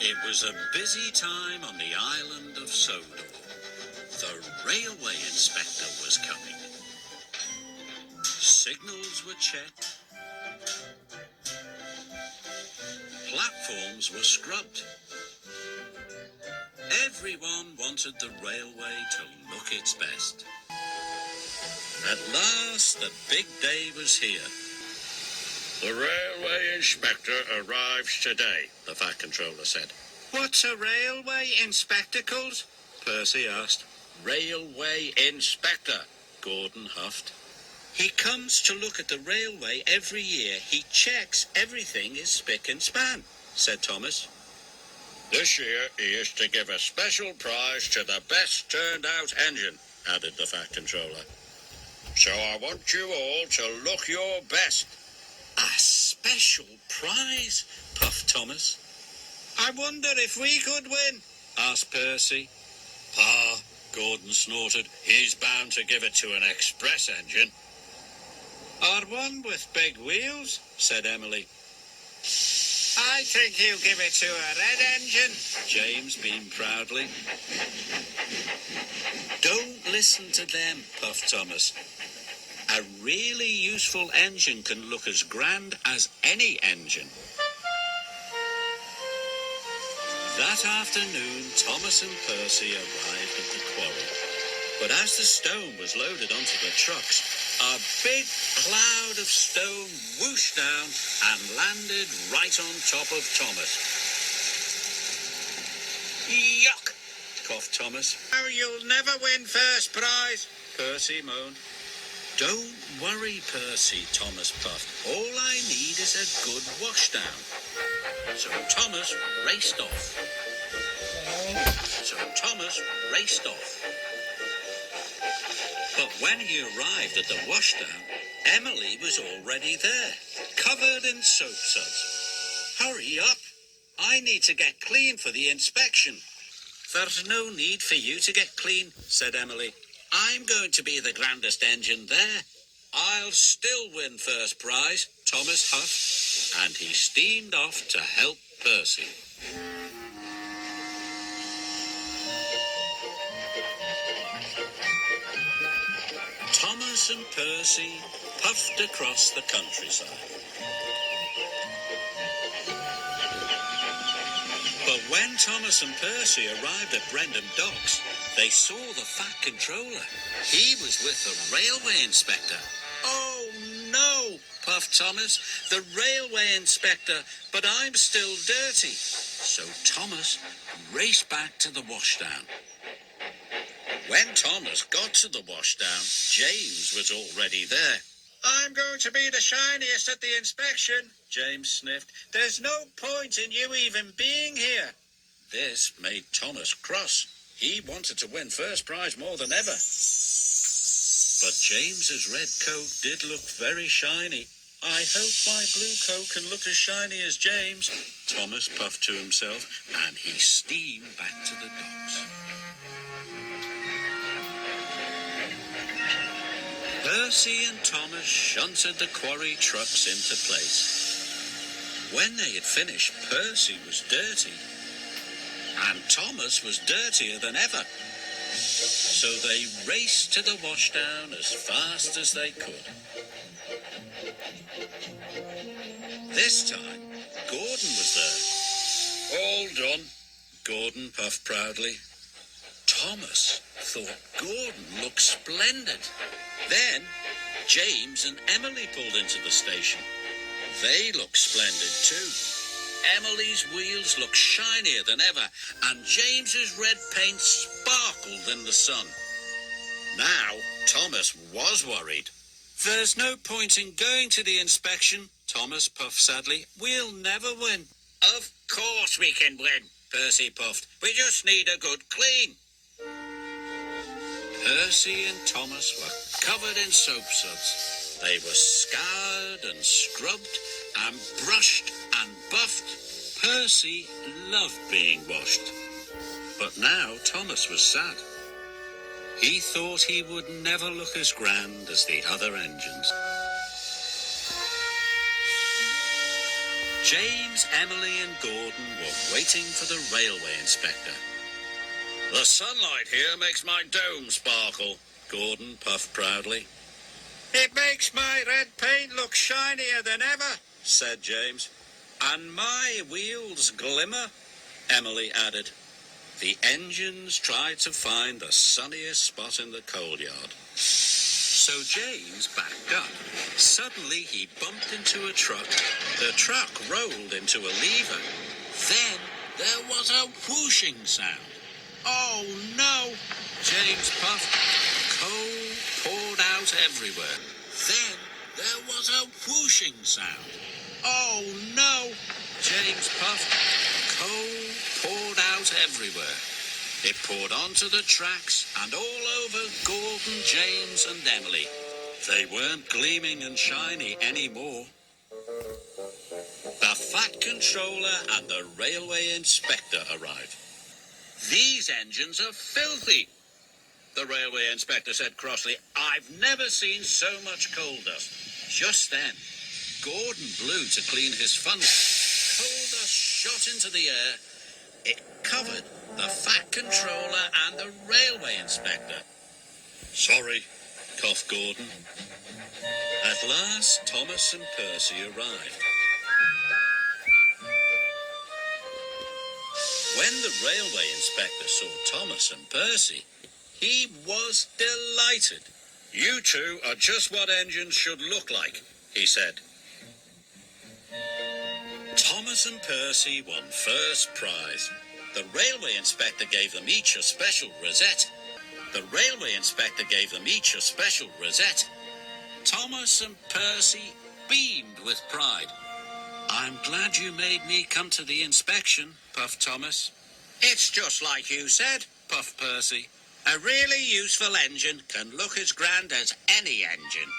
It was a busy time on the island of Sodor. The railway inspector was coming. Signals were checked. Platforms were scrubbed. Everyone wanted the railway to look its best. At last, the big day was here. The railway inspector arrives today, the Fat Controller said. What's a railway inspector called? Percy asked. Railway inspector, Gordon huffed. He comes to look at the railway every year. He checks everything is spick and span, said Thomas. This year he is to give a special prize to the best turned out engine, added the Fat Controller. So I want you all to look your best. A special prize, puffed Thomas. I wonder if we could win, asked Percy. Ah, Gordon snorted. He's bound to give it to an express engine. Or one with big wheels, said Emily. I think he'll give it to a red engine, James beamed proudly. Don't listen to them, puffed Thomas. A really useful engine can look as grand as any engine. That afternoon, Thomas and Percy arrived at the quarry. But as the stone was loaded onto the trucks, a big cloud of stone whooshed down and landed right on top of Thomas. Yuck, coughed Thomas. Oh, you'll never win first prize, Percy moaned. Don't worry, Percy, Thomas puffed. All I need is a good washdown. So Thomas raced off. But when he arrived at the washdown, Emily was already there, covered in soap suds. Hurry up! I need to get clean for the inspection. There's no need for you to get clean, said Emily. I'm going to be the grandest engine there. I'll still win first prize, Thomas huffed, and he steamed off to help Percy. Thomas and Percy puffed across the countryside. But when Thomas and Percy arrived at Brendam Docks, they saw the Fat Controller. He was with the railway inspector. Oh, no, puffed Thomas. The railway inspector, but I'm still dirty. So Thomas raced back to the washdown. When Thomas got to the washdown, James was already there. I'm going to be the shiniest at the inspection, James sniffed. There's no point in you even being here. This made Thomas cross. He wanted to win first prize more than ever. But James's red coat did look very shiny. I hope my blue coat can look as shiny as James, Thomas puffed to himself, and he steamed back to the docks. Percy and Thomas shunted the quarry trucks into place. When they had finished, Percy was dirty, and Thomas was dirtier than ever. So they raced to the washdown as fast as they could. This time, Gordon was there. All done, Gordon puffed proudly. Thomas thought Gordon looked splendid. Then, James and Emily pulled into the station. They looked splendid too. Emily's wheels looked shinier than ever, and James's red paint sparkled in the sun. Now, Thomas was worried. There's no point in going to the inspection, Thomas puffed sadly. We'll never win. Of course we can win, Percy puffed. We just need a good clean. Percy and Thomas were covered in soap suds. They were scoured and scrubbed and brushed and buffed. Percy loved being washed. But now Thomas was sad. He thought he would never look as grand as the other engines. James, Emily and Gordon were waiting for the railway inspector. The sunlight here makes my dome sparkle, Gordon puffed proudly. It makes my red paint look shinier than ever, said James. And my wheels glimmer, Emily added. The engines tried to find the sunniest spot in the coal yard. So James backed up. Suddenly he bumped into a truck. The truck rolled into a lever. Then there was a whooshing sound. Oh no! James puffed. Coal poured out everywhere. Then there was a whooshing sound. Oh no! James puffed. Coal poured out everywhere. It poured onto the tracks and all over Gordon, James and Emily. They weren't gleaming and shiny anymore. The Fat Controller and the Railway Inspector arrived. These engines are filthy, the Railway Inspector said crossly. I've never seen so much coal dust. Just then, Gordon blew to clean his funnel. Coal dust shot into the air. It covered the Fat Controller and the Railway Inspector. Sorry, coughed Gordon. At last, Thomas and Percy arrived. When the Railway Inspector saw Thomas and Percy, he was delighted. You two are just what engines should look like, he said. Thomas and Percy won first prize. The Railway Inspector gave them each a special rosette. The Railway Inspector gave them each a special rosette. Thomas and Percy beamed with pride. I'm glad you made me come to the inspection, puffed Thomas. It's just like you said, puffed Percy. A really useful engine can look as grand as any engine.